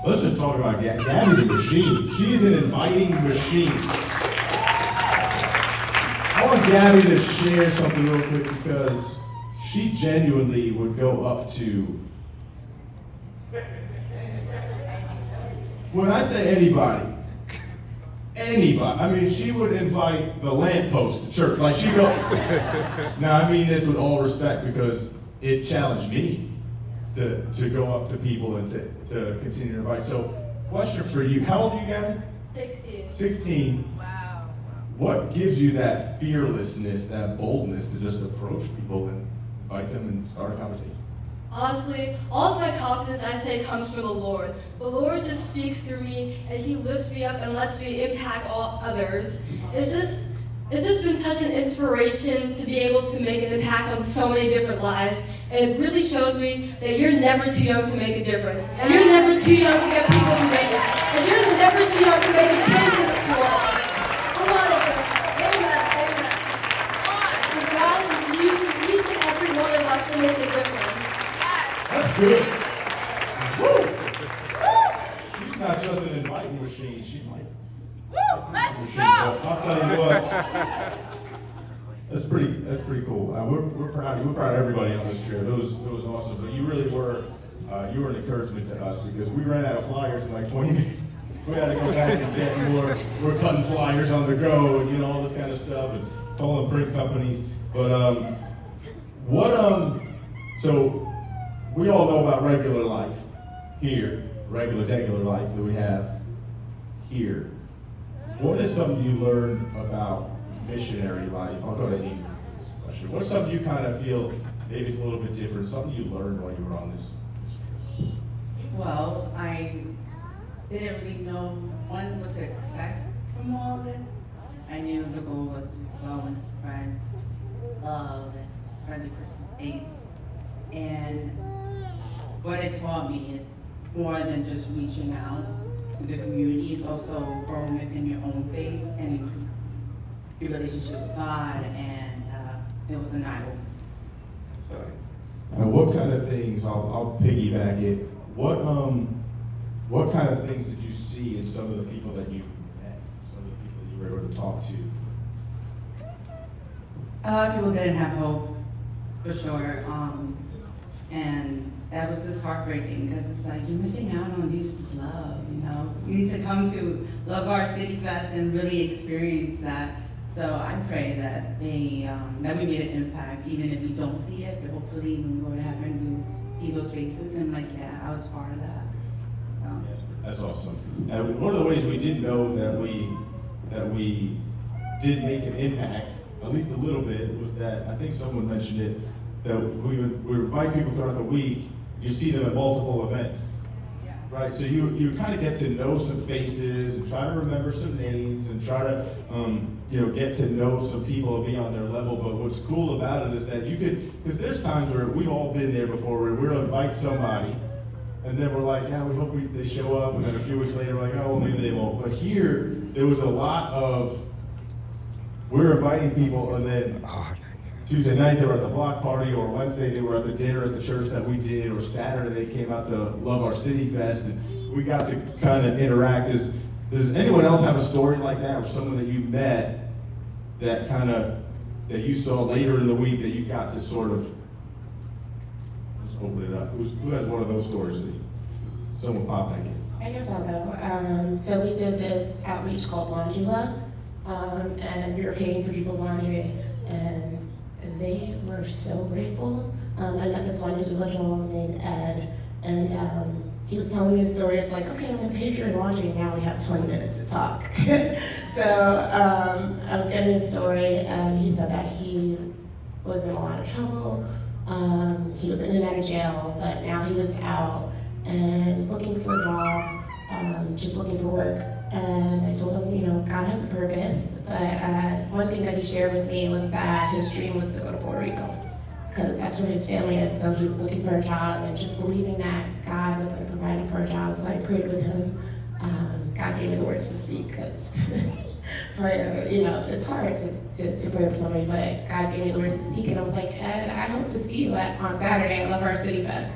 Let's just talk about Gabby's a machine. She's an inviting machine. I want Gabby to share something real quick because she genuinely would go up to, when I say anybody, I mean, she would invite the lamppost to church. Like, she'd go, now I mean this with all respect because it challenged me to go up to people and to continue to invite. So, question for you, how old are you, Gabby? 16. 16. Wow. What gives you that fearlessness, that boldness to just approach people and invite them and start a conversation? Honestly, all of my confidence, I say, comes from the Lord. The Lord just speaks through me, and He lifts me up and lets me impact all others. It's just been such an inspiration to be able to make an impact on so many different lives. And it really shows me that you're never too young to make a difference. And you're never too young to get people to make it. And you're never too young to make a change in this world. Come on, everyone. Amen. Amen. And God is using each and every one of us to make a difference. That's good. Woo! She's not just an inviting machine, she's like, Let's go! I'll tell you what. That's pretty cool. We're proud of you. We're proud of everybody on this trip. It was awesome. But you really were you were an encouragement to us because we ran out of flyers in like 20 minutes. We had to go back and get more. We're cutting flyers on the go and all this kind of stuff and calling print companies. But so we all know about regular life here, regular life that we have here. What is something you learned about missionary life? I'll go to Amy with this question. What's something you kind of feel maybe it's a little bit different, something you learned while you were on this trip? Well, I didn't really know what to expect from all of this. I knew the goal was to go and spread love and spread the Christian faith. And what it taught me is more than just reaching out to the community, it's also growing within your own faith and your relationship with God, and it was an eye-opener. Sure. And what kind of things, I'll piggyback it, what kind of things did you see in some of the people that you met, some of the people that you were able to talk to? A lot of people didn't have hope, for sure, and that was just heartbreaking because it's like you're missing out on Jesus' love. You need to come to Love Our City Fest and really experience that. So I pray that that we made an impact, even if we don't see it. But hopefully, when we go to heaven, we see those faces and like, yeah, I was part of that. That's awesome. And one of the ways we did know that we did make an impact, at least a little bit, was that I think someone mentioned it, that we invite people throughout the week. You see them at multiple events, right? So you kind of get to know some faces and try to remember some names and try to get to know some people and be on their level. But what's cool about it is that you could, because there's times where we've all been there before, where we'll invite somebody, and then we're like, yeah, we hope they show up, and then a few weeks later we're like, oh, well, maybe they won't. But here, there was a lot of, we're inviting people, and then Tuesday night they were at the block party, or Wednesday they were at the dinner at the church that we did, or Saturday they came out to Love Our City Fest, and we got to kind of interact. Does anyone else have a story like that, or someone that you met that you saw later in the week that you got to sort of, let's open it up. Who has one of those stories? Someone pop back in. I guess I'll go. So we did this outreach called Laundry Love, and we were paying for people's laundry, and they were so grateful. I met this one individual named Ed, and he was telling me a story. It's like, okay, I'm gonna pay for your laundry, and now we have 20 minutes to talk. So I was getting his story, and he said that he was in a lot of trouble. He was in and out of jail, but now he was out and looking for a job, just looking for work. And I told him, God has a purpose. But one thing that he shared with me was that his dream was to go to Puerto Rico, because that's where his family is. So he was looking for a job and just believing that God was going to provide him for a job. So I prayed with him. God gave me the words to speak, because it's hard to pray for somebody, but God gave me the words to speak. And I was like, Ed, I hope to see you on Saturday at Love Our City Fest.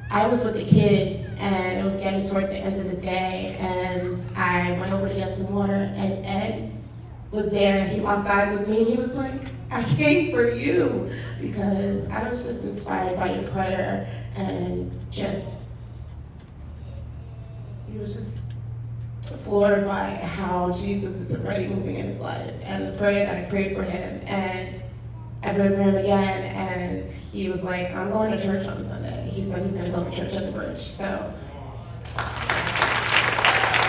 I was with the kids, and it was getting towards the end of the day, and I went over to get some water, and Ed was there, and he locked eyes with me, and he was like, I came for you, because I was just inspired by your prayer, and he was just floored by how Jesus is already moving in his life, and the prayer that I prayed for him, and I prayed for him again, and he was like, I'm going to church on Sunday. He said he's going to go to church at the bridge. So